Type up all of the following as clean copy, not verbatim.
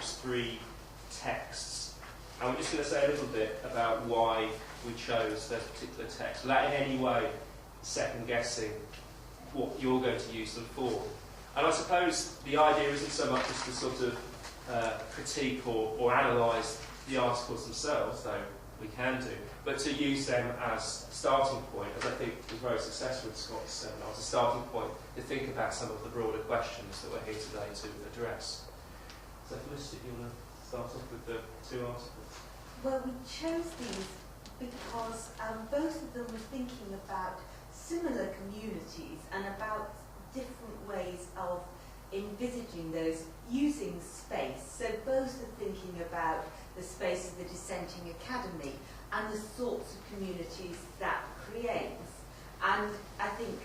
groups 3 texts. And we're just going to say a little bit about why we chose those particular texts, without in any way second-guessing what you're going to use them for. And I suppose the idea isn't so much just to sort of critique or analyse the articles themselves, though we can do, but to use them as a starting point, as I think was very successful in Scott's seminar, as a starting point to think about some of the broader questions that we're here today to address. So Felicity, you want to start off with the 2 articles? Well, we chose these because both of them were thinking about similar communities and about different ways of envisaging those using space. So both are thinking about the space of the dissenting academy and the sorts of communities that creates. And I think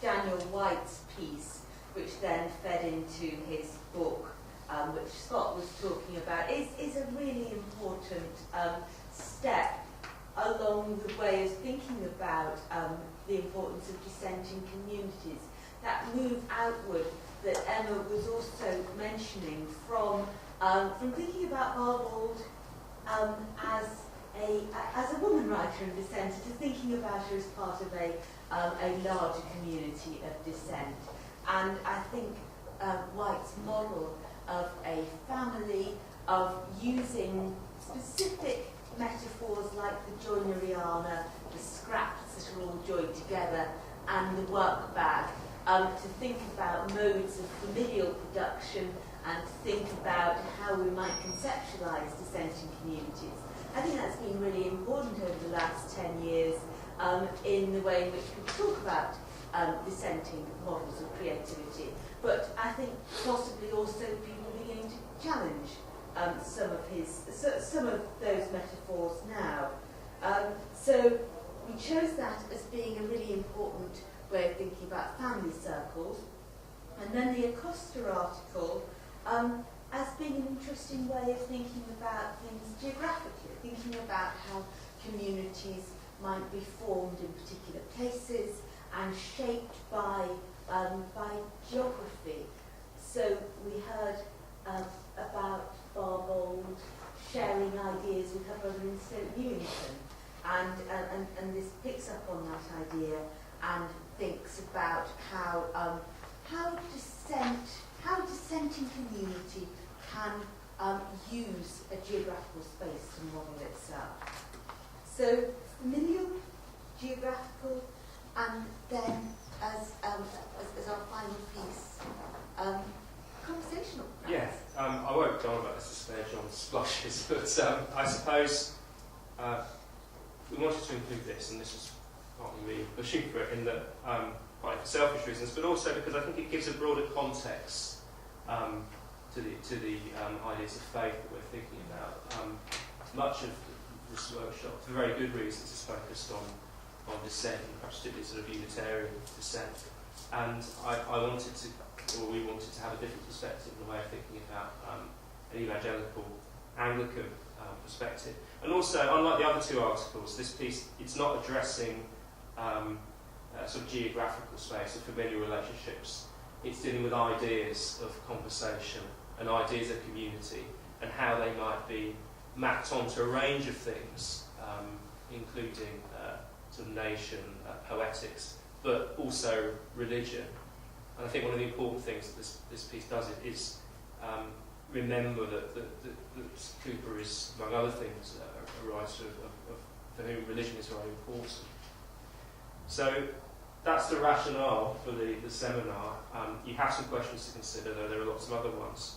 Daniel White's piece, which then fed into his book, which Scott was talking about, is a really important step along the way of thinking about the importance of dissenting communities. That move outward that Emma was also mentioning from thinking about Barbauld as a woman writer and dissenter to thinking about her as part of a larger community of dissent. And I think White's model of a family, of using specific metaphors like the joineriana, the scraps that are all joined together, and the work bag, to think about modes of familial production and to think about how we might conceptualise dissenting communities. I think that's been really important over the last 10 years in the way in which we talk about dissenting models of creativity. But I think possibly also people are beginning to challenge some of those metaphors now. So we chose that as being a really important way of thinking about family circles. And then the Acosta article as being an interesting way of thinking about things geographically, thinking about how communities might be formed in particular places and shaped by geography. So we heard about Barbauld sharing ideas with her brother in Stoke Newington, and this picks up on that idea and thinks about how dissenting community can use a geographical space to model itself. So familial, geographical, and then as our final piece, conversational. Yeah, I won't go on about this to spare John splashes, but I suppose we wanted to include this, and this was partly me pushing for it in that, quite for selfish reasons, but also because I think it gives a broader context to the ideas of faith that we're thinking about. Much of this workshop, for very good reasons, is focused on dissent, and perhaps particularly sort of Unitarian dissent. And we wanted to have a different perspective in the way of thinking about an evangelical Anglican perspective. And also, unlike the other 2 articles, this piece, it's not addressing sort of geographical space or familiar relationships. It's dealing with ideas of conversation and ideas of community and how they might be mapped onto a range of things, including sort of nation, poetics, but also religion. And I think one of the important things that this piece does is remember that Cooper is, among other things, a writer for whom religion is very important. So that's the rationale for the seminar. You have some questions to consider, though there are lots of other ones.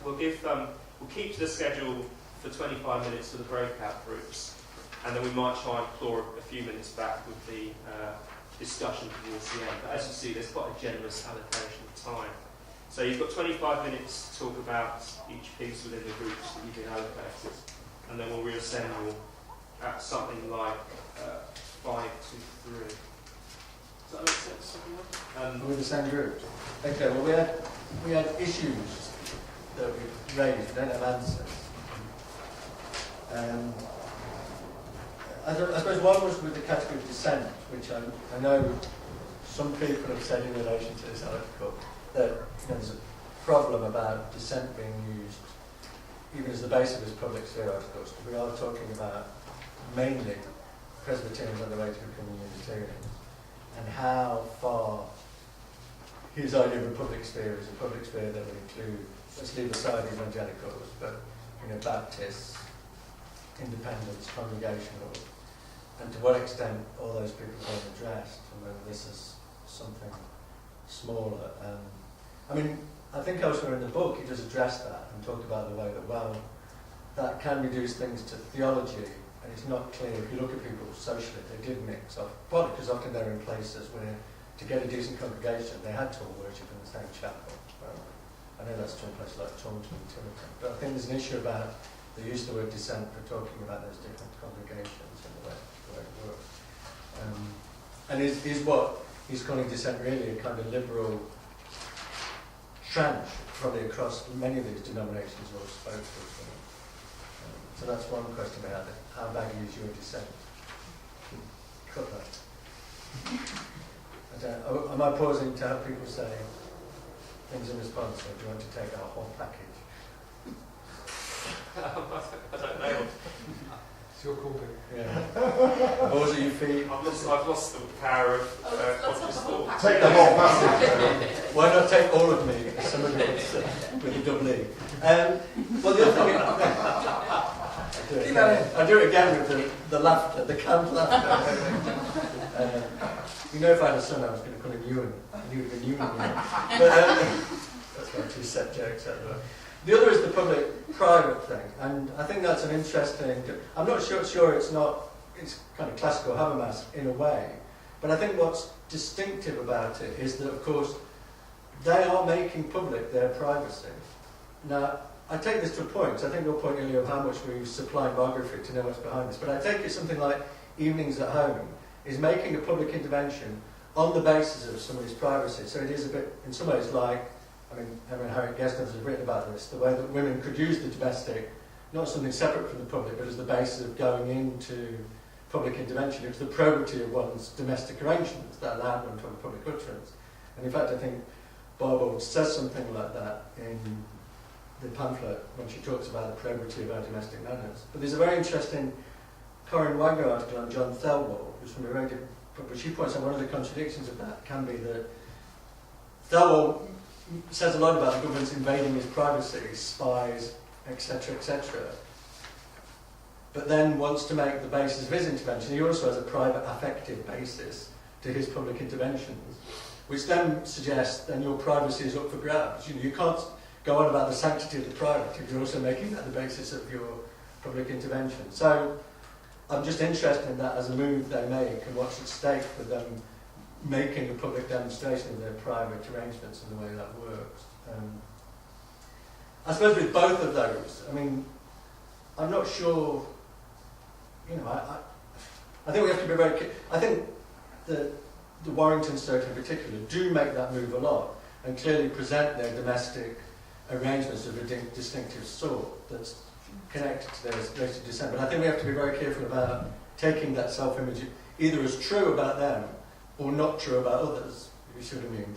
We'll keep to the schedule for 25 minutes for the breakout groups, and then we might try and claw a few minutes back with the discussion towards the end. But as you see, there's quite a generous allocation of time. So you've got 25 minutes to talk about each piece within the groups that you've been allocated, and then we'll reassemble at something like 5 to 3. Does that make sense? We're the same group. Okay, well we had issues that we raised, we don't have answers. I suppose one was with the category of dissent, which I know some people have said in relation to this article that there's a problem about dissent being used even as the base of his public sphere articles, we are talking about mainly Presbyterians on the way to becoming Unitarians, and how far his idea of a public sphere is a public sphere that will include, let's leave aside evangelicals, but Baptists, independents, congregational, and to what extent all those people are being addressed, and whether this is something smaller. I mean, I think elsewhere in the book he does address that and talk about the way that, well, that can reduce things to theology, and it's not clear. If you look at people socially, they did mix up, partly because often they're in places where, to get a decent congregation, they had to all worship in the same chapel. I know that's true in places like Taunton and Tiverton, but I think there's an issue about the use of the word dissent for talking about those different congregations and the way it works. And is what he's calling dissent really a kind of liberal trench, probably across many of these denominations or spokespeople. So that's one question we had. How baggy is your dissent? Cut that. Am I pausing to have people say things in response, or do you want to take our whole package? I don't know. It's your call, Dick. Yeah. Or do you feel? I've lost the power of conscious thought. Take the whole package. Why not take all of me, as somebody would say, with a double E? Well, the other thing I do it again with the laughter, the canned laughter. If I had a son, I was going to call him Ewan, and he would have been Ewan. But that's my two set jokes out of the way. The other is the public-private thing, and I think that's an interesting. I'm not sure it's kind of classical Habermas in a way, but I think what's distinctive about it is that, of course, they are making public their privacy. Now, I take this to a point, so I think your point earlier of how much we supply biography to know what's behind this, but I take it something like Evenings at Home is making a public intervention on the basis of somebody's privacy. So it is a bit, in some ways, like, Harriet Geston has written about this, the way that women could use the domestic, not something separate from the public, but as the basis of going into public intervention. It was the probity of one's domestic arrangements that allowed one to have a public utterance. And in fact, I think Barbara says something like that in the pamphlet when she talks about the probity of our domestic manners. But there's a very interesting Corinne Wagner article on John Thelwall, who's from the radio, but she points out one of the contradictions of that can be that Thelwall says a lot about the government's invading his privacy, spies, etc., etc., but then wants to make the basis of his intervention. He also has a private affective basis to his public interventions, which then suggests then your privacy is up for grabs. You can't go on about the sanctity of the private if you're also making that the basis of your public intervention. So I'm just interested in that as a move they make and what's at stake for them making a public demonstration of their private arrangements and the way that works. I suppose with both of those, I'm not sure, I think we have to be very careful. I think the Warrington Circle in particular do make that move a lot and clearly present their domestic arrangements of a distinctive sort that's connected to their related dissent. But I think we have to be very careful about taking that self-image either as true about them or not true about others, if you see what I mean.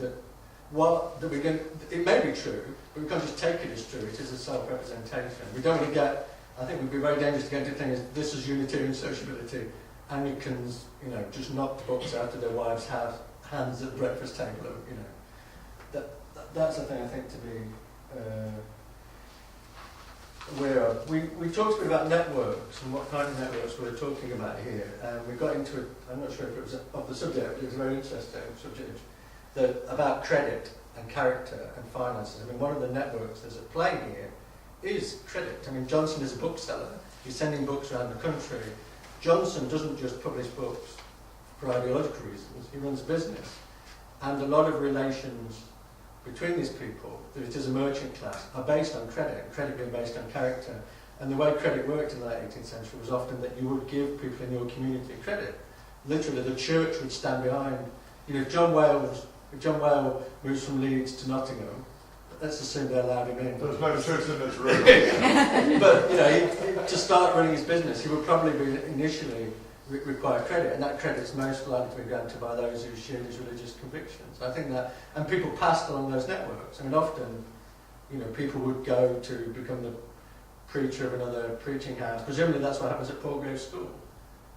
It may be true, but we can't just take it as true. It is a self-representation. We don't want to get, I think it would be very dangerous to get into things, this is Unitarian sociability, Anglicans, just knocked books out of their wives' hands at the breakfast table, that's the thing I think to be aware of. We talked a bit about networks and what kind of networks we're talking about here. We got into it, I'm not sure if it was of the subject, but it was a very interesting subject, about credit and character and finances. One of the networks that's at play here is credit. Johnson is a bookseller. He's sending books around the country. Johnson doesn't just publish books for ideological reasons. He runs a business. And a lot of relations between these people, that it is a merchant class, are based on credit being based on character. And the way credit worked in the late 18th century was often that you would give people in your community credit. Literally, the church would stand behind. If John Whale moves from Leeds to Nottingham, let's assume they allowed him in. There's no church in this room. But, to start running his business, he would probably be initially require credit, and that credit's most likely to be granted by those who share his religious convictions. I think that, and people passed along those networks. Often, people would go to become the preacher of another preaching house. Presumably that's what happens at Palgrave School.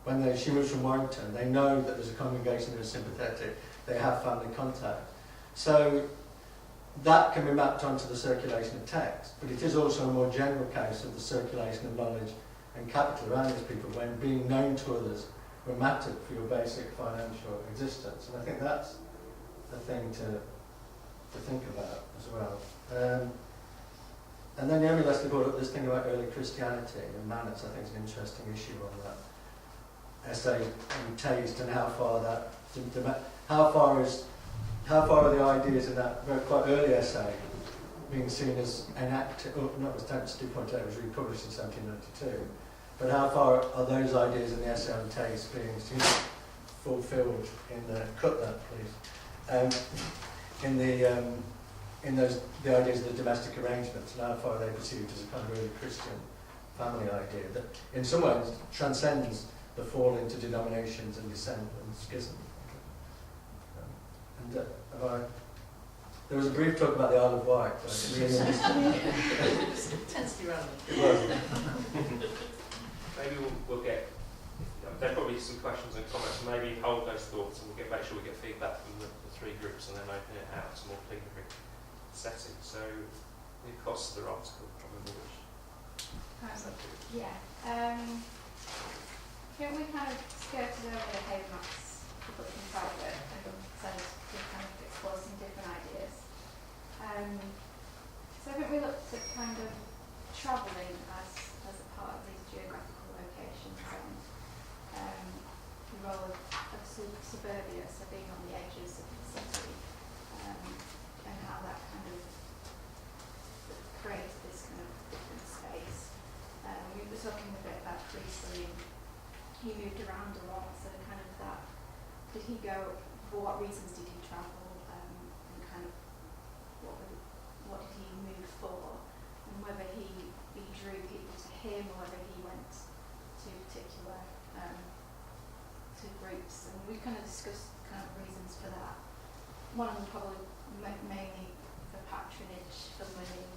When she moves from Warrington, they know that there's a congregation that is sympathetic, they have family contact. So that can be mapped onto the circulation of text, but it is also a more general case of the circulation of knowledge and capital around these people when being known to others were mattered for your basic financial existence. And I think that's a thing to think about as well. And then Naomi Leslie brought up this thing about early Christianity and manners. I think it's an interesting issue on that essay on taste and how far are the ideas in that very quite early essay being seen as enacted, notwithstanding Stu pointed out it was republished in 1792, but how far are those ideas in the essay on taste being seen fulfilled in the, cut that please, in the ideas of the domestic arrangements, and how far are they perceived as a kind of early Christian family idea that in some ways transcends the fall into denominations and dissent and schism. There was a brief talk about the Isle of Wight, but I didn't really understand. It's intensely relevant. It was. Maybe we'll get, there are probably some questions and comments, maybe hold those thoughts and make sure we get feedback from the three groups and then open it out to more plenary setting. So the Costa article probably which. Yeah. I think we kind of skirted over the Habermas public and private and decided to kind of explore some different ideas. So I think we looked at kind of travelling as a part of these geographical locations and the role of suburbia, so being on the edges of the city, and how that kind of creates this kind of different space. We were talking a bit about Priestley. He moved around a lot, so kind of that, did he go, for what reasons did he travel, and kind of what did he move for, and whether he drew people to him or whether he went to particular to groups, and we kind of discussed kind of reasons for that. One of them probably mainly for patronage, for money,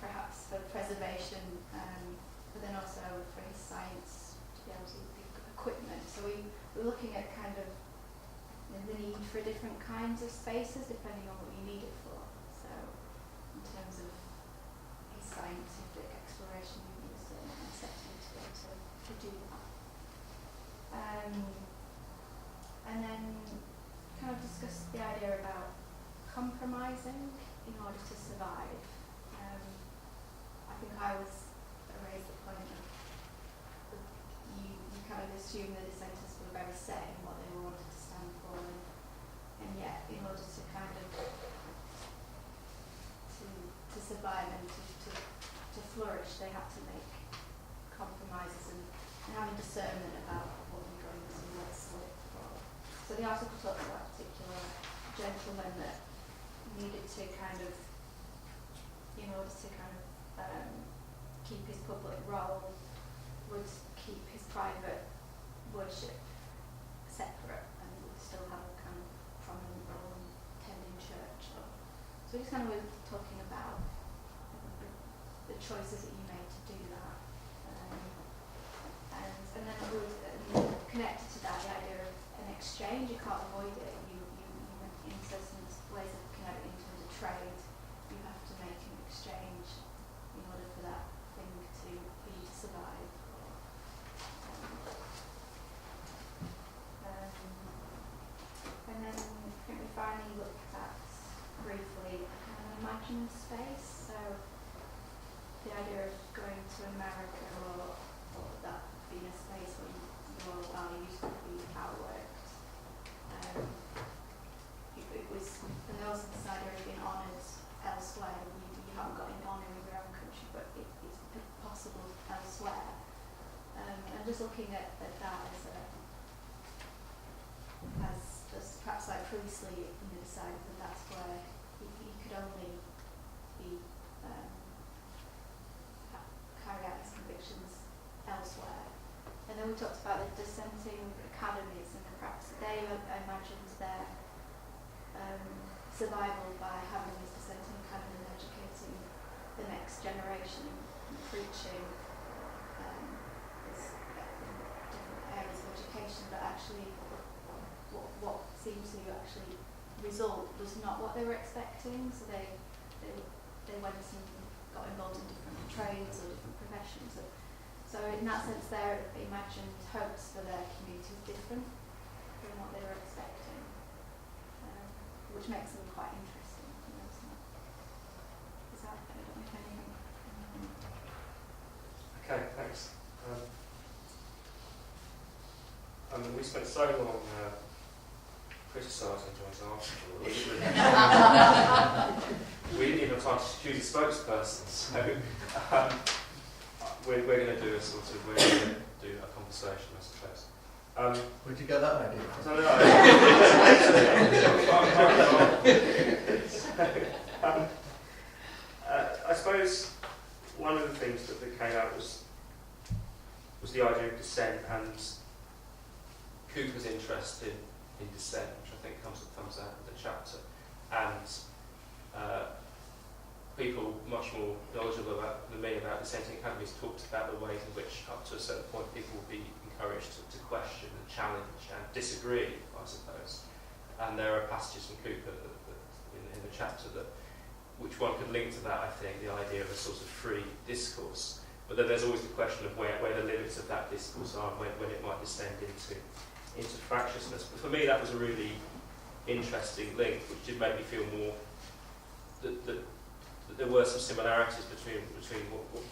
perhaps for preservation, but then also for his science, to be able to equipment. So we were looking at kind of the need for different kinds of spaces depending on what you need it for. So in terms of his scientific exploration, we used a setting to be able to do that. And then kind of discussed the idea about compromising in order to survive. I think I raised the point of you kind of assume the dissenters were very set in what they wanted to stand for, and yet in order to kind of to survive and to flourish, they had to make compromises and having discernment about what we're going to let's look for. So the article talks about a particular gentleman that needed to kind of, in order to kind of keep his public role, would keep his private worship separate and would still have a kind of prominent role in attending church. So we just kind of were talking about the choices that you made to do that. And then we were connected to that, the idea of an exchange. You can't avoid it. You in certain ways of connecting in terms of trade, you have to make an exchange in order for that thing for you to survive. And then I think we finally looked at briefly kind of an imagined space. So the idea of going to America or that being a space where your values would be outworked. It was, and there was this idea of being honoured elsewhere. You haven't got any honour in your own country, but it's possible elsewhere. And just looking at that as perhaps like Priestley decided that that's where he could only be carry out his convictions elsewhere. And then we talked about the dissenting academies, and perhaps they imagined their survival by having this dissenting academy and educating the next generation. different preaching, there's different areas of education, but actually what seemed to actually result was not what they were expecting. So they went and got involved in different trades or different professions. So in that sense, their imagined hopes for their community is different from what they were expecting, which makes them quite interesting. You know, isn't it? Is that, I don't know if anything. Okay, thanks. I mean, we spent so long criticising John's article. We didn't even have time to choose a spokesperson, so we're going to do a conversation, I suppose. Where'd you get that idea from? I don't know. I suppose one of the things that came out was the idea of dissent and Cooper's interest in dissent, which I think comes out of the chapter, and people much more knowledgeable than me about dissenting academies talked about the ways in which, up to a certain point, people will be encouraged to question and challenge and disagree, I suppose. And there are passages from Cooper in the chapter which one could link to that, I think, the idea of a sort of free discourse. But then there's always the question of where the limits of that discourse are, and when it might descend into fractiousness. But for me, that was a really interesting link, which did make me feel more that there were some similarities between what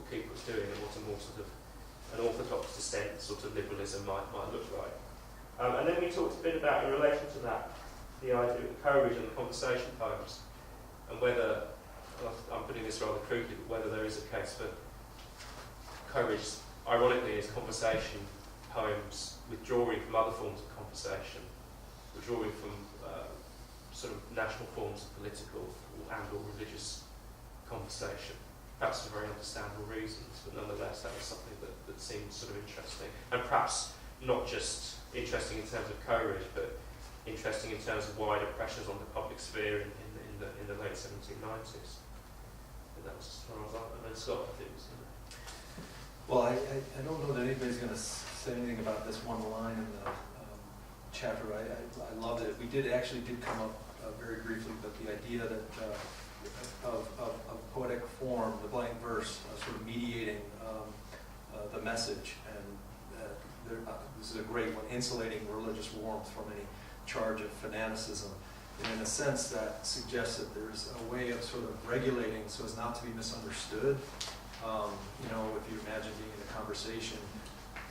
Cooper was doing and what a more sort of an orthodox dissent, sort of liberalism might look like. And then we talked a bit about, in relation to that, the idea of courage and the conversation poems, and whether, I'm putting this rather crudely, but whether there is a case for courage, ironically, as conversation poems withdrawing from other forms of conversation, withdrawing from sort of national forms of political and/or religious conversation, perhaps for very understandable reasons, but nonetheless that was something that seemed sort of interesting, and perhaps not just interesting in terms of courage, but interesting in terms of wider pressures on the public sphere in the late 1790s. And that was as far as I know. Scott, I think, was Well, I don't know that anybody's going to say anything about this one line in the chapter. I loved it. We did come up very briefly, but the idea that of poetic form, the blank verse, sort of mediating the message, and this is a great one, insulating religious warmth from any charge of fanaticism. And in a sense, that suggests that there's a way of sort of regulating so as not to be misunderstood. You know, if you imagine being in a conversation,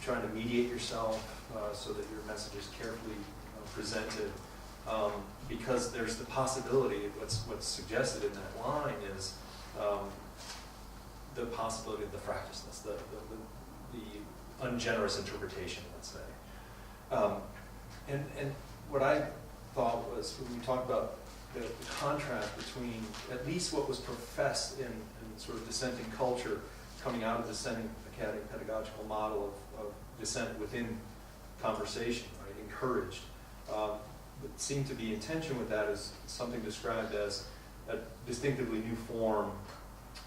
trying to mediate yourself so that your message is carefully presented, because there's the possibility, what's suggested in that line is the possibility of the fractiousness, the ungenerous interpretation, let's say. And what I thought was, when we talked about the contrast between at least what was professed in sort of dissenting culture coming out of the dissenting academy pedagogical model of dissent within conversation, right, encouraged. What seemed to be in tension with that is something described as a distinctively new form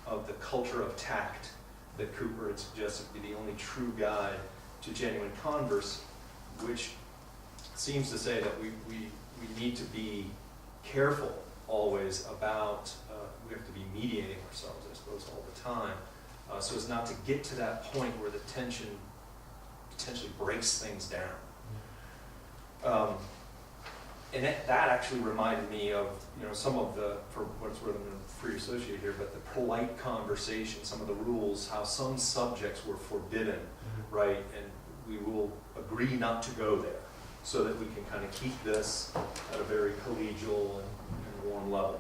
of the culture of tact that Cooper had suggested to be the only true guide to genuine converse, which seems to say that we need to be careful always about, we have to be mediating ourselves, I suppose, all the time, so as not to get to that point where the tension potentially breaks things down. And that actually reminded me of, some of the, for what it's worth, I'm going to free associate here, but the polite conversation, some of the rules, how some subjects were forbidden, right? And we will agree not to go there, so that we can kind of keep this at a very collegial and warm level.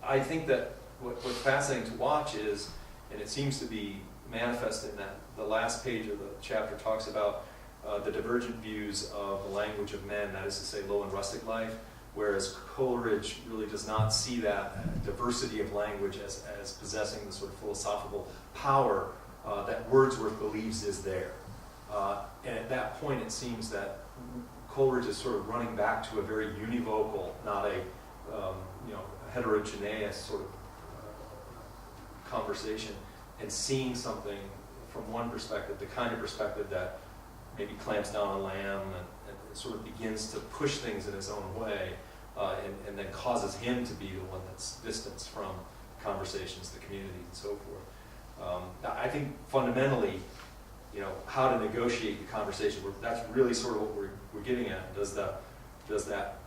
I think that what's fascinating to watch is, and it seems to be manifest in that the last page of the chapter talks about the divergent views of the language of men, that is to say low and rustic life, whereas Coleridge really does not see that diversity of language as possessing the sort of philosophical power that Wordsworth believes is there. And at that point, it seems that Coleridge is sort of running back to a very univocal, not a heterogeneous sort of conversation and seeing something from one perspective, the kind of perspective that maybe clamps down on Lamb and sort of begins to push things in his own way, and then causes him to be the one that's distanced from conversations, the community, and so forth. I think fundamentally, how to negotiate the conversation, that's really sort of what we're getting at. Does that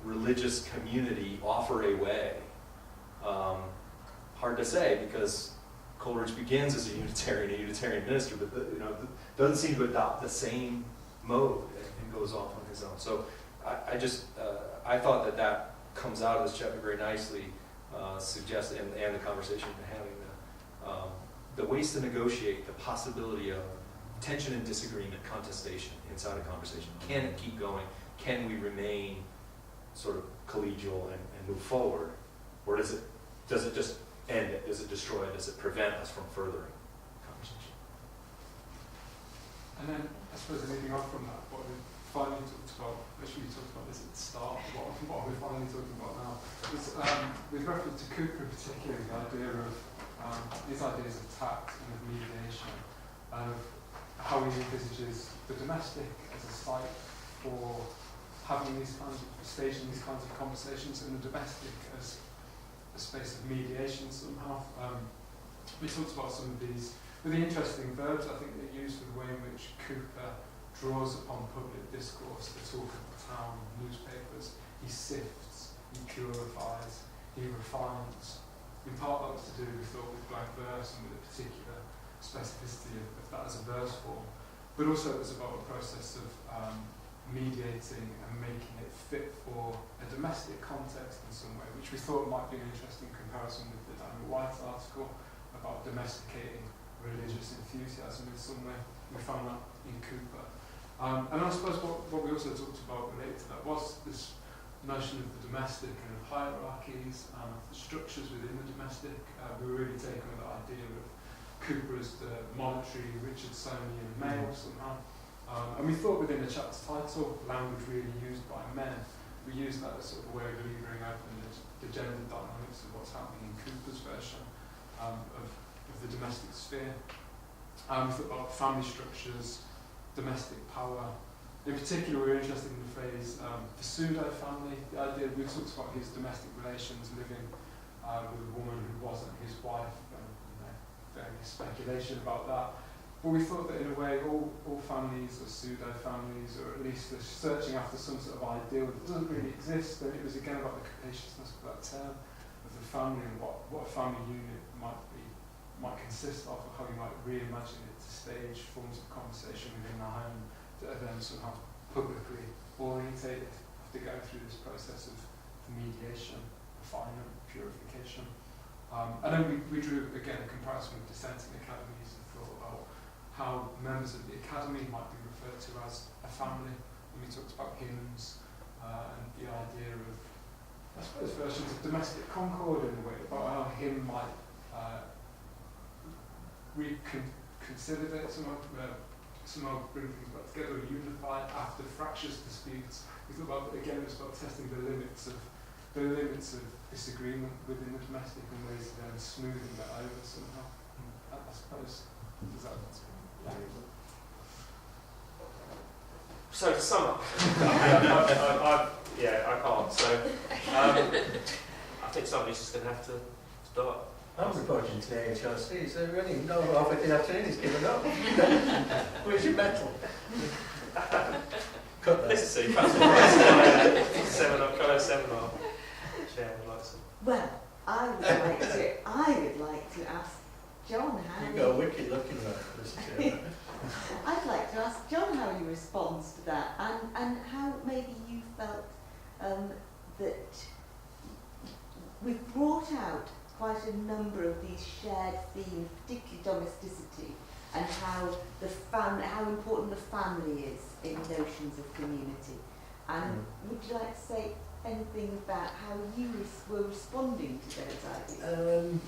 religious community offer a way? Hard to say, because Coleridge begins as a Unitarian minister, but doesn't seem to adopt the same mode and goes off on his own. So I thought that comes out of this chapter very nicely, suggests, and the conversation we're having, the ways to negotiate the possibility of tension and disagreement, contestation inside a conversation. Can it keep going? Can we remain sort of collegial and move forward? Or does it just end it? Does it destroy it? Does it prevent us from furthering conversation? And then, I suppose anything off from that, what we finally talked about, literally talked about this at the start, what we're finally talking about now, is with reference to Cooper in particular, the idea of these ideas of tact and of mediation, and of how he envisages the domestic as a site for having these kinds of, staging these kinds of conversations, and the domestic as a space of mediation somehow. We talked about some of these really interesting verbs, I think, they use for the way in which Cooper draws upon public discourse, the talk of the town, newspapers. He sifts, he purifies, he refines. In part that was to do, we thought, with blank verse and with a particular specificity of that as a verse form, but also it was about a process of mediating and making it fit for a domestic context in some way, which we thought might be an interesting comparison with the Daniel White article about domesticating religious enthusiasm in some way. We found that in Cooper. And I suppose what we also talked about related to that was this notion of the domestic and of hierarchies and of the structures within the domestic. We were really taken with the idea of Cooper as the monetary Richardsonian male somehow. And we thought within the chapter's title, language really used by men, we used that as sort of a way of levering open the gender dynamics of what's happening in Cooper's version of the domestic sphere. We thought about family structures, domestic power. In particular, we were interested in the phrase the pseudo-family, the idea we talked about his domestic relations, living with a woman who wasn't his wife, and various speculation about that. But we thought that in a way all families are pseudo-families, or at least they're searching after some sort of ideal that doesn't really exist. And it was again about the capaciousness of that term, of the family, and what a family unit might consist of, or how you might reimagine it to stage forms of conversation within the home that are then somehow publicly orientated after going through this process of mediation, refinement, purification. And then we drew, again, a comparison with dissenting academies and thought about how members of the academy might be referred to as a family. And we talked about hymns and the idea of, I suppose, versions of domestic concord in a way, about how hymn might reconsider it, somehow bring things back together, unify after fractious disputes. We thought about, again, it was about testing the limits of disagreement within the domestic and ways of then smoothing that over somehow. I suppose. Does that So to sum up, I can't. So I think somebody's just going to have to start. I'm reporting to the HRC, so really, no, halfway through the afternoon he's given up. Where's your medal? Cut that. This is so perhaps seminar, seminar. Chair would like some. Well, I would like to ask John how You've got a wicked looking at this chair. I'd like to ask John how he responds to that, and how maybe you felt that we've brought out quite a number of these shared themes, particularly domesticity, and how how important the family is in notions of community. And would you like to say anything about how you were responding to those ideas?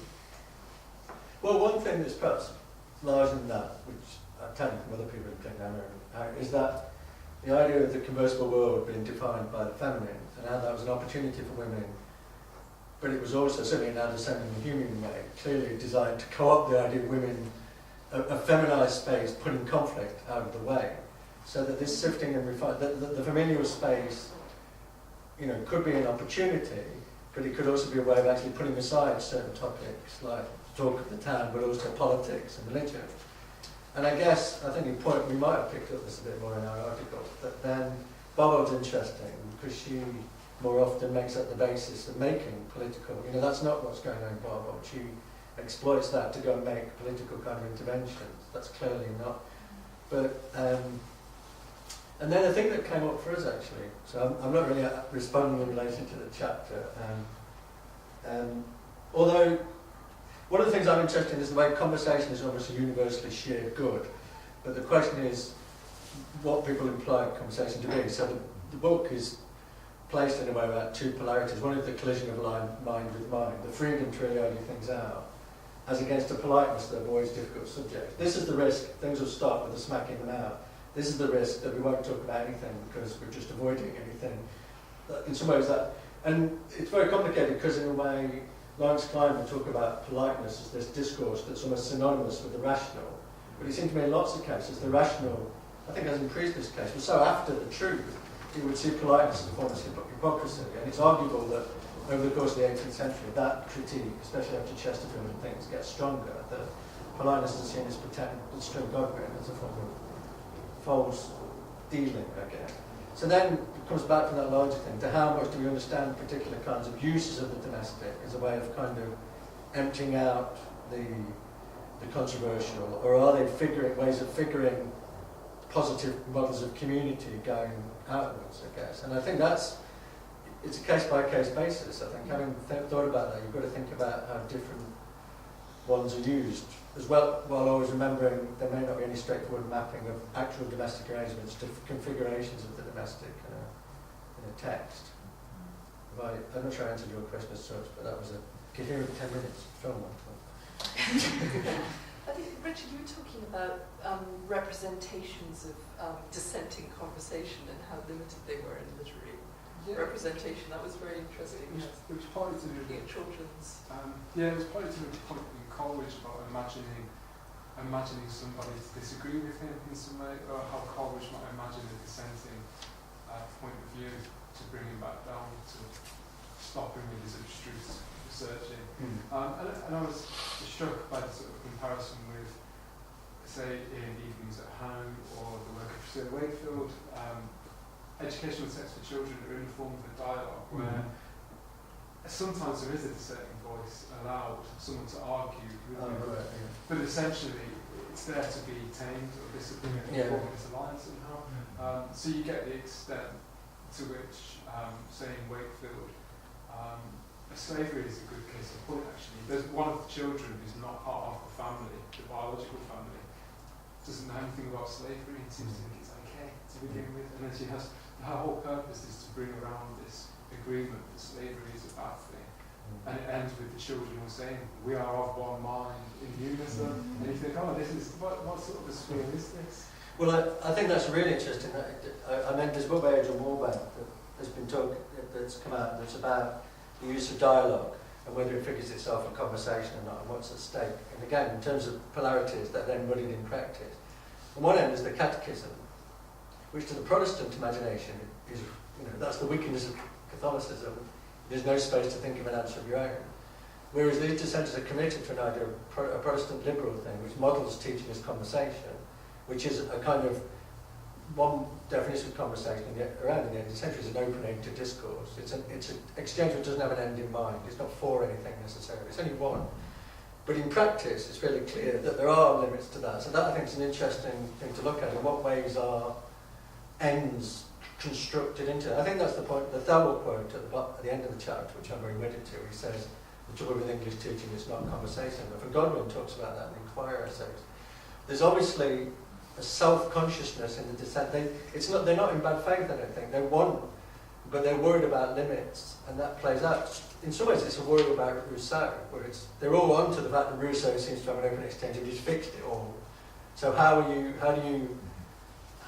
Well, one thing that's perhaps larger than that, which I tell you from other people who take down there, is that the idea of the conversible world being defined by the feminine, and how that was an opportunity for women but it was also, certainly in our dissenting the human way, clearly designed to co-opt the idea of women, a feminized space, putting conflict out of the way, so that this sifting and the familial space, you know, could be an opportunity, but it could also be a way of actually putting aside certain topics like talk of the town, but also politics and religion. And I guess, I think the point, we might have picked up this a bit more in our article, that then Bobo's interesting because she more often makes up the basis of making political, you know, that's not what's going on in Bobo. She exploits that to go and make political kind of interventions. That's clearly not. But, and then a thing that came up for us actually, so I'm not really responding in relation to the chapter, although one of the things I'm interested in is the way conversation is obviously universally shared good, but the question is what people imply conversation to be. So the book is placed in a way about two polarities. One is the collision of mind with mind, the freedom to really argue things out, as against the politeness that avoids difficult subjects. This is the risk, things will start with a smack in the mouth. This is the risk that we won't talk about anything because we're just avoiding anything. In some ways that, and it's very complicated because in a way, Lawrence Klein will talk about politeness as this discourse that's almost synonymous with the rational. But it seems to me in lots of cases, the rational, I think as in Priestley's case, was so after the truth, he would see politeness as a form of hypocrisy. And it's arguable that over the course of the 18th century, that critique, especially after Chesterfield and things, gets stronger, that politeness is seen as pretending to string Godwin as a form of false dealing, I guess. So then it comes back from that larger thing to how much do we understand particular kinds of uses of the domestic as a way of kind of emptying out the controversial, or are they ways of figuring positive models of community going outwards, I guess. And I think it's a case-by-case basis. I think having thought about that, you've got to think about how different ones are used, as well, while always remembering there may not be any straightforward mapping of actual domestic arrangements to configurations of the domestic in a text. I'm not sure I answered your question as such, but that was a coherent 10 minutes film. I think, Richard, you were talking about representations of dissenting conversation and how limited they were in literary representation. That was very interesting. It was partly to do with children's. It was partly to do with the point in Coleridge about imagining somebody to disagree with him in some way, or how Coleridge might imagine a dissenting point of view to bring him back down, to stop him with his abstruse researching. And I was struck by the sort of comparison with, say, in Evenings at Home or the work of Priscilla Wakefield, educational texts for children are in the form of a dialogue where sometimes there is a dissenting voice allowed, someone to argue with you, but essentially it's there to be tamed or disciplined or misaligned somehow. So you get the extent to which, say in Wakefield, slavery is a good case in point actually. There's one of the children who's not part of the family, the biological family, doesn't know anything about slavery and seems to think it's okay to begin with, and then her whole purpose is to bring around this agreement that slavery is a bad thing. And it ends with the children all saying, we are of one mind in unison. And you think, oh, this is, what sort of a sphere is this? Well, I think that's really interesting. I meant there's a book by Adrian Warbank that has been that's come out that's about the use of dialogue and whether it figures itself in conversation or not and what's at stake. And again, in terms of polarities that are then rooted in practice. On one end is the catechism, which to the Protestant imagination is, that's the weakness of Catholicism. There's no space to think of an answer of your own. Whereas these dissenters are committed to an idea of a Protestant liberal thing, which models teaching as conversation, which is a kind of one definition of conversation around in the 18th century is an open-ended discourse. It's an exchange which doesn't have an end in mind. It's not for anything necessarily. It's only one. But in practice, it's fairly clear that there are limits to that. So that, I think, is an interesting thing to look at. In what ways are ends constructed into it? I think that's the point. The Thowell quote at the end of the chapter, which I'm very wedded to, he says, the trouble with English teaching is not conversation. But for Godwin talks about that in the Inquirer essays. There's obviously a self-consciousness in the dissent. They're not in bad faith, I don't think. They want, but they're worried about limits, and that plays out. In some ways, it's a worry about Rousseau, where they're all on to the fact that Rousseau seems to have an open exchange and he's fixed it all. So how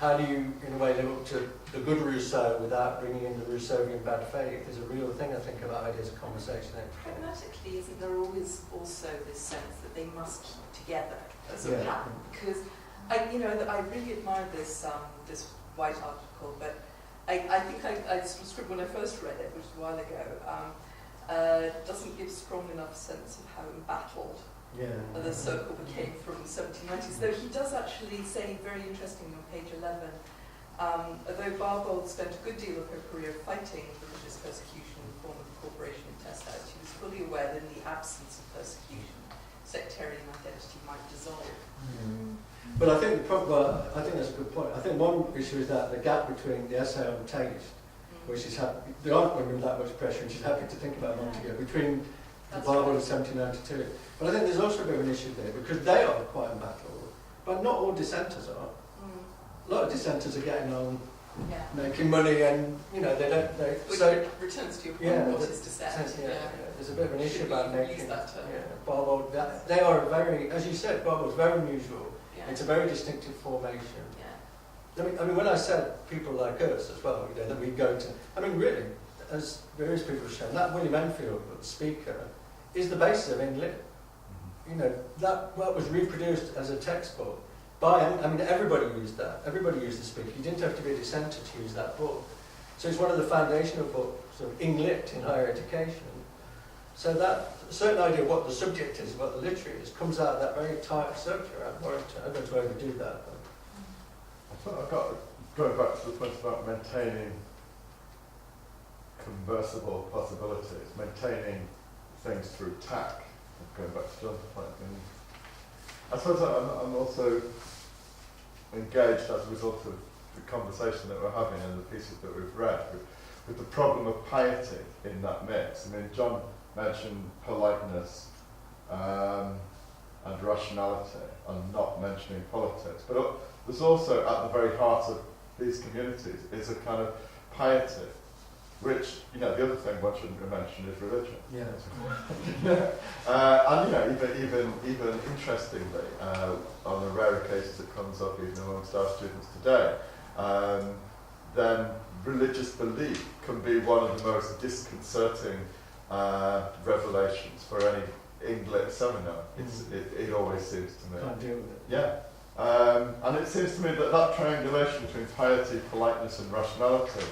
how do you, in a way, live up to the good Rousseau without bringing in the Rousseauian bad faith is a real thing, I think, about ideas of conversation. Pragmatically, isn't there always also this sense that they must keep together as a Yeah. pattern? Because I really admired this this White article, but I think I sort of scribbled when I first read it, which was a while ago. Doesn't give strong enough sense of how embattled the circle became from the 1790s. Though he does actually say, very interestingly on page 11, although Barbauld spent a good deal of her career fighting religious persecution in the form of the corporation in Test House, she was fully aware that in the absence of persecution, sectarian identity might dissolve. But I think I think that's a good point. I think one issue is that the gap between the essay on taste, which is there aren't women with that much pressure, and she's happy to think about Montague, between the Bible and 1792. But I think there's also a bit of an issue there, because they are quite embattled, but not all dissenters are. A lot of dissenters are getting on, making money, and they don't. Which so returns to your point, what is dissent? There's a bit of an issue about making. Use that term. Barbauld, they are very, as you said, Barbauld's very unusual. It's a very distinctive formation. I mean, when I said people like us as well, that we go to, I mean, really, as various people have shown, that William Enfield, the speaker, is the basis of English. That was reproduced as a textbook by, I mean, everybody used that. Everybody used the speaker. You didn't have to be a dissenter to use that book. So it's one of the foundational books of English in higher education. So that certain idea of what the subject is, what the literature is, comes out of that very tight circular around Warrington. I don't want to overdo that. I've got going back to the point about maintaining conversible possibilities, maintaining things through tact. Going back to John's point, I suppose I'm also engaged as a result of the conversation that we're having and the pieces that we've read with the problem of piety in that mix. I mean, John mentioned politeness and rationality and not mentioning politics, but there's also at the very heart of these communities is a kind of piety, which, the other thing one shouldn't mention is religion. And even interestingly, on the rare occasions it comes up even amongst our students today, then religious belief can be one of the most disconcerting revelations for any English seminar. It always seems to me. Can't deal with it. Yeah. And it seems to me that triangulation between piety, politeness and rationality,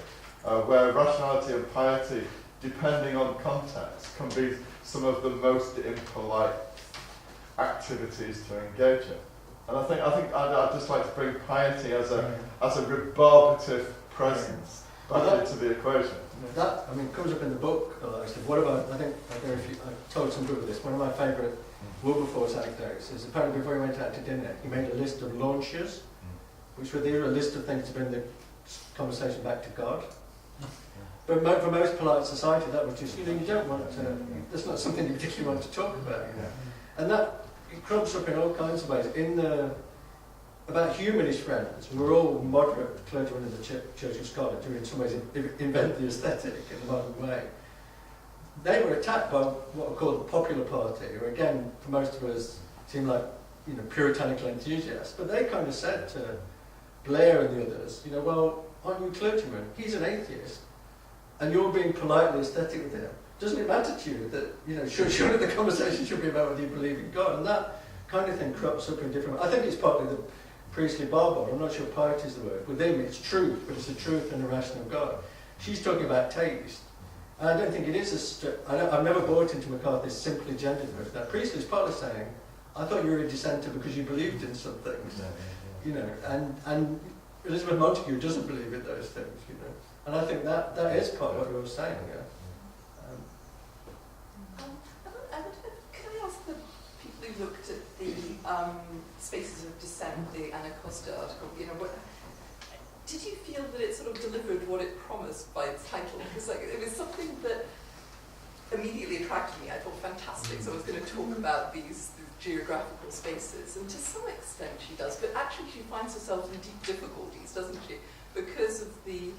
where rationality and piety, depending on context, can be some of the most impolite activities to engage in. And I think I'd just like to bring piety as a rebarbative presence back into the equation. That, I mean, comes up in the book. What about? I don't know if I told some people this. One of my favourite Wilberforce anecdotes is apparently before he went out to dinner, he made a list of launches, which were a list of things to bring the conversation back to God. But for most polite society, that was just, you don't want to, that's not something you particularly want to talk about, And that, it crops up in all kinds of ways. About humanist friends, who were all moderate clergymen of the Church of Scotland, who in some ways invent the aesthetic in the modern way, they were attacked by what are called the popular party, who again, for most of us, seem like, puritanical enthusiasts. But they kind of said to Blair and the others, well, aren't you a clergyman? He's an atheist. And you're being politely aesthetic with him. Doesn't it matter to you that, surely the conversation should be about whether you believe in God? And that kind of thing crops up in different ways. I think it's partly the priestly Barbauld. I'm not sure piety is the word. With him, it's truth, but it's the truth and the rational God. She's talking about taste. And I don't think it is I've never bought into McCarthy's simply gendered version. That priestly is partly saying, I thought you were a dissenter because you believed in some things. And Elizabeth Montague doesn't believe in those things, And I think that is part of what you were saying, Can I ask the people who looked at the Spaces of Dissent, the Anna Costa article, did you feel that it sort of delivered what it promised by its title? Because it was something that immediately attracted me. I thought fantastic. So I was going to talk about these geographical spaces, and to some extent she does, but actually she finds herself in deep difficulties, doesn't she? Because of the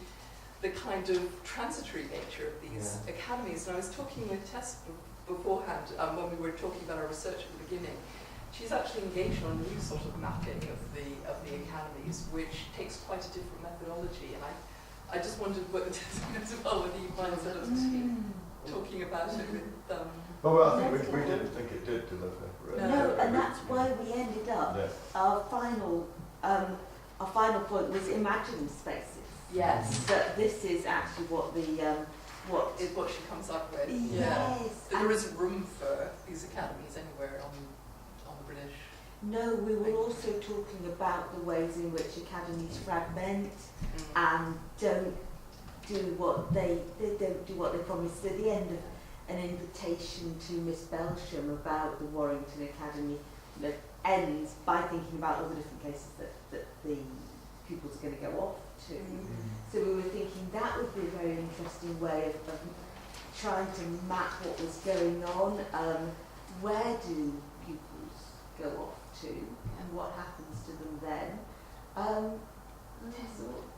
kind of transitory nature of these academies. And I was talking with Tess beforehand when we were talking about our research at the beginning, she's actually engaged on a new sort of mapping of the academies, which takes quite a different methodology. And I just wondered whether you mind sort of talking about it with Well, I think we didn't think it did deliver. Really. No, and that's why we ended up. Yes. Our final point was imagining spaces. yes, That this is actually what the what. is what she comes up with. Yes. But there isn't room for these academies anywhere on the British. No, we were also talking about the ways in which academies fragment and don't do what they don't do what they promised. At the end of an invitation to Miss Belsham about the Warrington Academy that ends by thinking about all the different places that the pupils are going to go off to. So we were thinking that would be a very interesting way of trying to map what was going on. Where do pupils go off to and what happens to them then?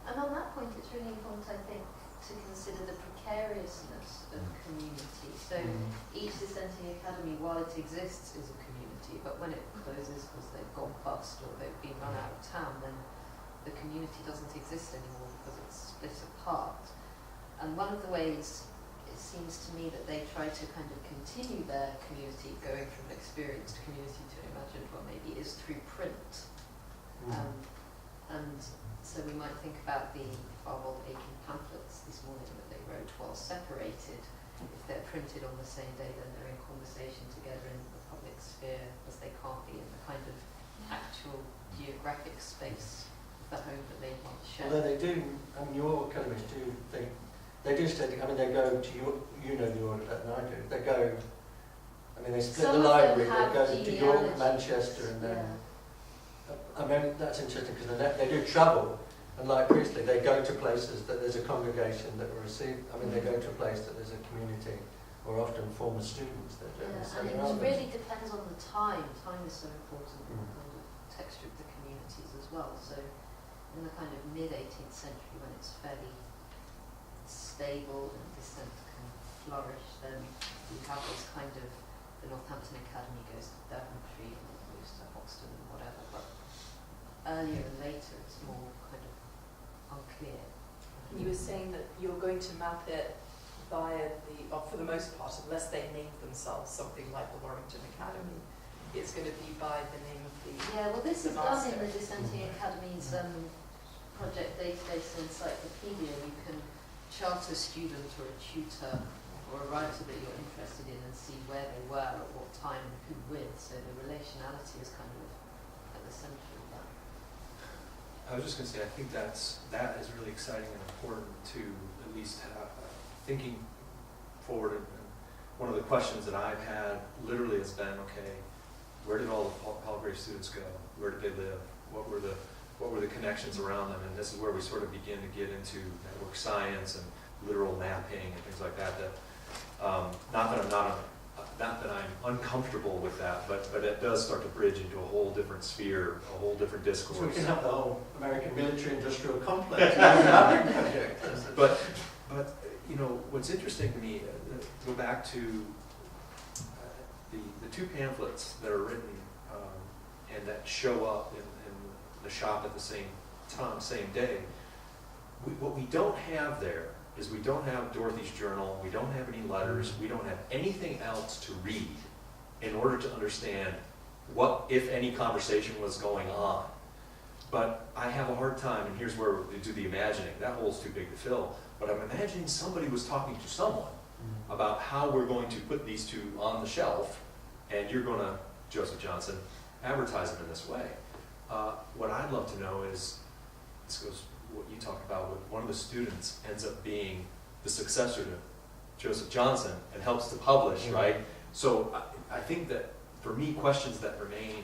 And on that point, it's really important, I think, to consider the precariousness of community. So each dissenting academy, while it exists, is a community, but when it closes because they've gone bust or they've been run out of town, then the community doesn't exist anymore because it's split apart. And one of the ways it seems to me that they try to kind of continue their community, going from experienced community to imagined one maybe, is through print. And so we might think about the Farwell Aiken pamphlets this morning that they wrote while separated. If they're printed on the same day, then they're in conversation together in the public sphere, as they can't be in the kind of actual geographic space of the home that they once shared. Although they do, your academies do think, they do study, they go to your, you know the order better than I do, they go, they split Some the of library, them they have go to York, genealogy. Manchester, and then, that's interesting because they do travel, and like Priestley, they go to places that there's a congregation that will receive, they go to a place that there's a community, or often former students that do this. And it really depends on the time. Time is so important in the kind of texture of the communities as well. So in the kind of mid-18th century, when it's fairly stable and dissent can flourish, then you have this kind of, the Northampton Academy goes to Daventry and it moves to Hoxton and whatever, but earlier and later it's more kind of unclear. You were saying that you're going to map it via for the most part, unless they name themselves something like the Warrington Academy, it's going to be by the name of the well, this is done master. in the Dissenting Academy's project database and encyclopedia. You can chart a student or a tutor or a writer that you're interested in and see where they were at what time and who with. So the relationality is kind of at the centre of that. I was just going to say, I think that is really exciting and important to at least have thinking forward. And one of the questions that I've had literally has been, okay, where did all the Palgrave students go? Where did they live? What were the connections around them? And this is where we sort of begin to get into network science and literal mapping and things like that. Not that I'm uncomfortable with that, but it does start to bridge into a whole different sphere, a whole different discourse. So we can have the whole American military-industrial complex. But what's interesting to me, to go back to the two pamphlets that are written and that show up in the shop at the same time, same day. What we don't have there is we don't have Dorothy's journal, we don't have any letters, we don't have anything else to read in order to understand what, if any, conversation was going on. But I have a hard time, and here's where we do the imagining. That hole's too big to fill. But I'm imagining somebody was talking to someone about how we're going to put these two on the shelf, and you're going to, Joseph Johnson, advertise them in this way. What I'd love to know is, this goes what you talked about, with one of the students ends up being the successor to Joseph Johnson and helps to publish, right? So I think that, for me, questions that remain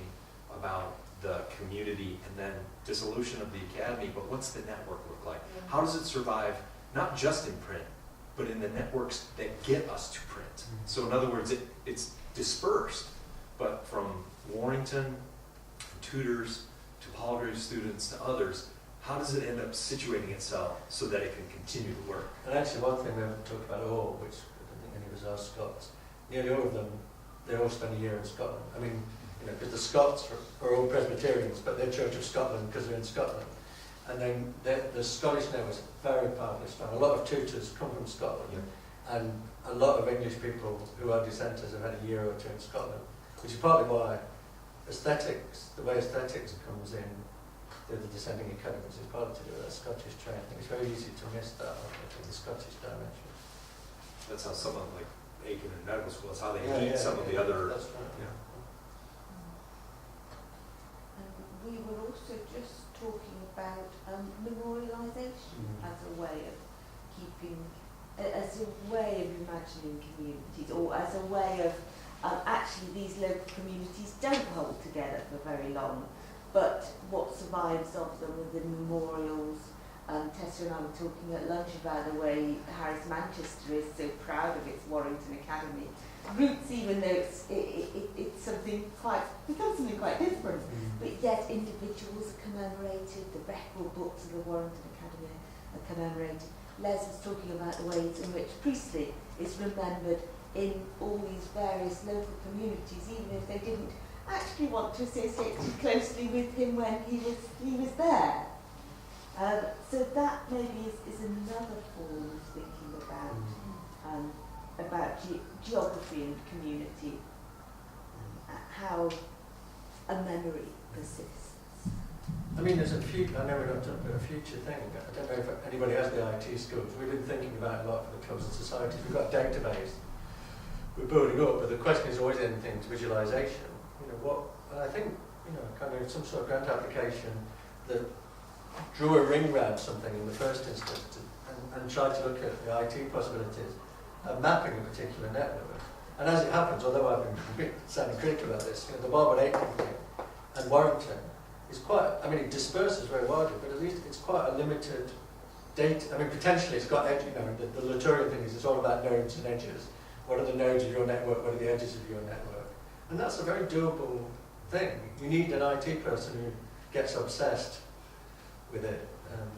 about the community and then dissolution of the academy, but what's the network look like? How does it survive, not just in print, but in the networks that get us to print? So in other words, it's dispersed, but from Warrington, from tutors, to Palgrave students, to others, how does it end up situating itself so that it can continue to work? And actually, one thing we haven't talked about at all, which I don't think any of us are Scots, nearly all of them, they all spend a year in Scotland. because the Scots are all Presbyterians, but they're Church of Scotland because they're in Scotland. And then the Scottish network is very powerfully strong. A lot of tutors come from Scotland, and a lot of English people who are dissenters have had a year or two in Scotland, which is partly why the way aesthetics comes in the dissenting academies is partly to do with that Scottish training. It's very easy to miss that, the Scottish dimension. That's how someone like Aiken in medical school, that's how they meet some of the other. That's right. We were also just talking about memorialisation as a way of keeping, as a way of imagining communities, or as a way of actually these local communities don't hold together for very long, but what survives of them are the memorials. Tessa and I were talking at lunch about the way Harris Manchester is so proud of its Warrington Academy roots, even though it's something becomes something quite different. But yet individuals are commemorated, the record books of the Warrington Academy are commemorated. Les was talking about the ways in which Priestley is remembered in all these various local communities, even if they didn't actually want to associate too closely with him when he was there. So that maybe is another form of thinking about geography and community, how a memory persists. I mean, there's a future. I know we're not talking about a future thing. I don't know if anybody has the IT skills. We've been thinking about it a lot for the clubs and societies. We've got a database we're building up, but the question is always anything to visualization. I think, kind of some sort of grant application that drew a ring around something in the first instance and tried to look at the IT possibilities of mapping a particular network. And as it happens, although I've been sounding critical about this, the Barwood 8 thing and Warrington is quite, it disperses very widely, but at least it's quite a limited data. Potentially it's got edge, the Luturian thing is it's all about nodes and edges. What are the nodes of your network? What are the edges of your network? And that's a very doable thing. You need an IT person who gets obsessed with it.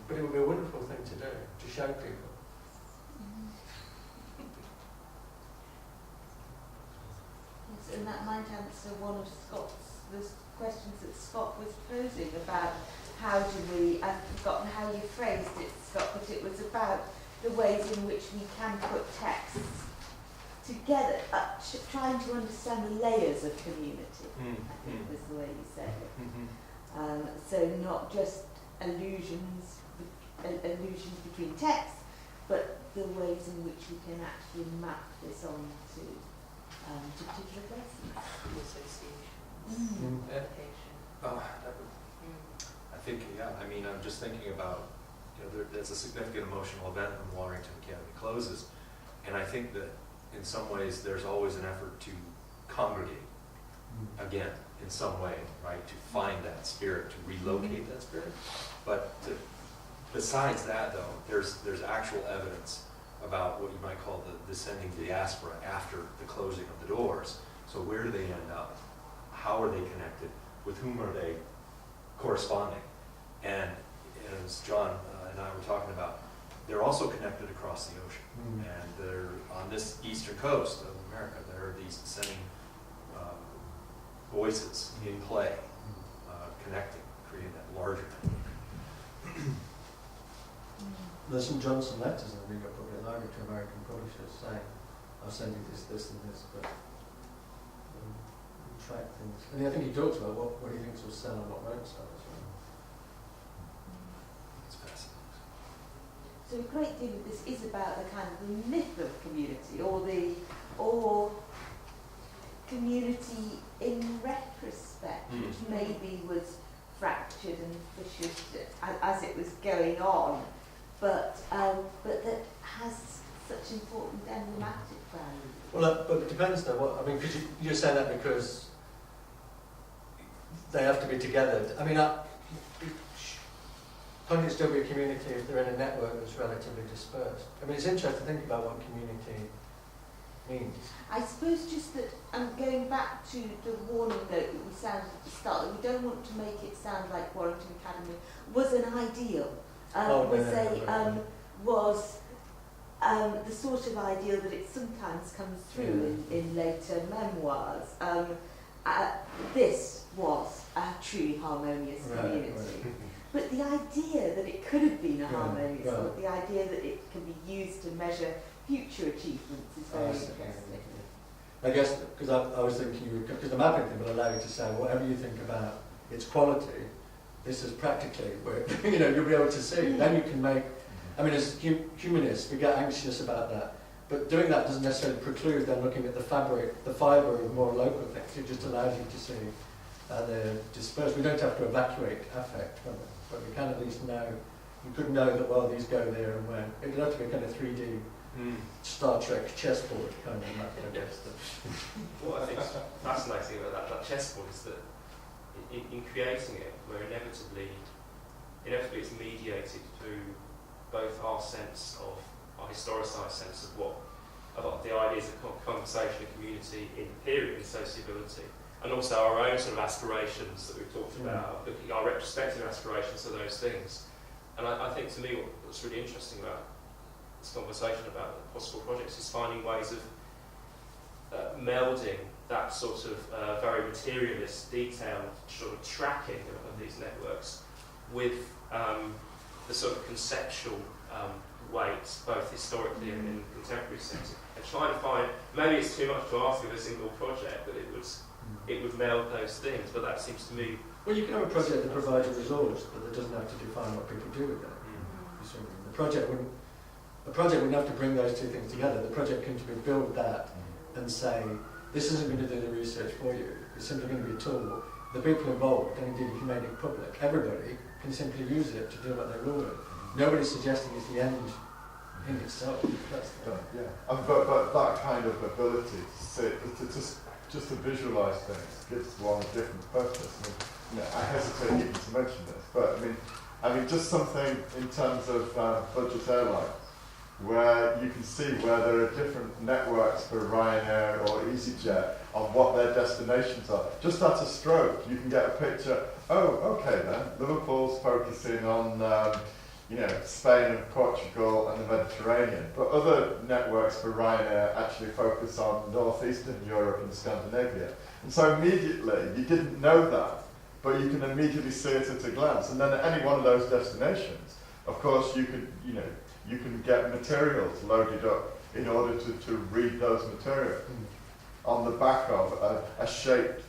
But it would be a wonderful thing to do, to show people. Yes, and that might answer one of the questions that Scott was posing about how do we, I've forgotten how you phrased it, Scott, but it was about the ways in which we can put texts together, trying to understand the layers of community, I think was the way you said it. So not just allusions between texts, but the ways in which we can actually map this on to particular places. Association. I think, I'm just thinking about, there's a significant emotional event when Warrington Academy closes, and I think that in some ways there's always an effort to congregate again in some way, right, to find that spirit, to relocate that spirit. But besides that, though, there's actual evidence about what you might call the descending diaspora after the closing of the doors. So where do they end up? How are they connected? With whom are they corresponding? And as John and I were talking about, they're also connected across the ocean. And they're on this eastern coast of America. There are these descending voices in play, connecting, creating that larger network. There's some Johnson letters in the Riga Public Library to American publishers saying, I'll send you this, this, and this, but track things. And I think he talks about what he thinks will sell and what won't sell as well. It's fascinating. So a great deal of this is about the kind of the myth of community, or community in retrospect, which maybe was fractured and fissured as it was going on, but that has such important emblematic value. Well, but it depends though. Because you're saying that because they have to be together. Can't it still be a community if they're in a network that's relatively dispersed? It's interesting to think about what community means. I suppose just that I'm going back to the warning note that we sounded at the start, that we don't want to make it sound like Warrington Academy was an ideal, was the sort of ideal that it sometimes comes through in later memoirs. this was a truly harmonious community. But the idea that it could have been a harmonious, or the idea that it can be used to measure future achievements is very interesting. I guess, because I was thinking, because the mapping thing will allow you to say, whatever you think about its quality, this is practically where, you know, you'll be able to see. Then you can make, I mean, as humanists, we get anxious about that. But doing that doesn't necessarily preclude then looking at the fabric, the fibre of more local things. It just allows you to see they're dispersed. We don't have to evacuate affect from it, but we can at least know, you could know that, well, these go there and when. It would have to be kind of 3D Star Trek chessboard kind of map, I guess. What I think is fascinating about that chessboard is that in creating it, where inevitably it's mediated through both our sense of, our historicised sense of about the ideas of conversation and community in the period in sociability, and also our own sort of aspirations that we've talked about, looking at our retrospective aspirations of those things. And I think to me what's really interesting about this conversation about the possible projects is finding ways of melding that sort of very materialist, detailed sort of tracking of these networks with the sort of conceptual weights, both historically and in contemporary sense, and trying to find, maybe it's too much to ask of a single project that it would meld those things, but that seems to me... Well, you can have a project that provides a resource, but that doesn't have to define what people do with it. The project wouldn't have to bring those two things together. The project can build that and say, this isn't going to do the research for you, it's simply going to be a tool. The people involved, and indeed if you made it public, everybody can simply use it to do what they will with. Nobody's suggesting it's the end in itself. But that kind of ability to see, just to visualise things gives one a different purpose. I mean, you know, I hesitate even to mention this, but I mean, just something in terms of budget airlines, where you can see where there are different networks for Ryanair or EasyJet on what their destinations are. Just at a stroke, you can get a picture. Oh, okay then. Liverpool's focusing on Spain and Portugal and the Mediterranean, but other networks for Ryanair actually focus on northeastern Europe and Scandinavia. And so immediately, you didn't know that, but you can immediately see it at a glance. And then at any one of those destinations, of course, you can get materials loaded up in order to read those materials on the back of a shaped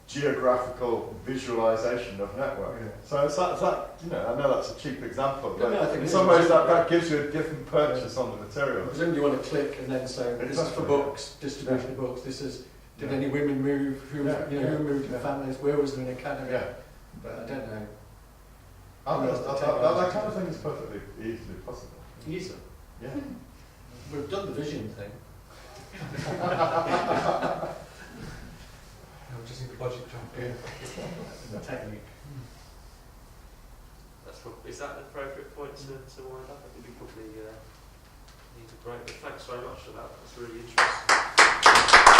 geographical visualization of network. So it's that, I know that's a cheap example, but I think in some ways that gives you a different purchase on the material. Presumably you want to click and then say, this is for books, distribution of books, this is, did any women move, who moved in families, where was there an academy? But I don't know. That kind of thing is perfectly easily possible. Easily? Yeah. We've done the vision thing. We just need the budget jump in. The technique. Is that an appropriate point to wind up? I think we probably need to break. But thanks very much for that. That's really interesting.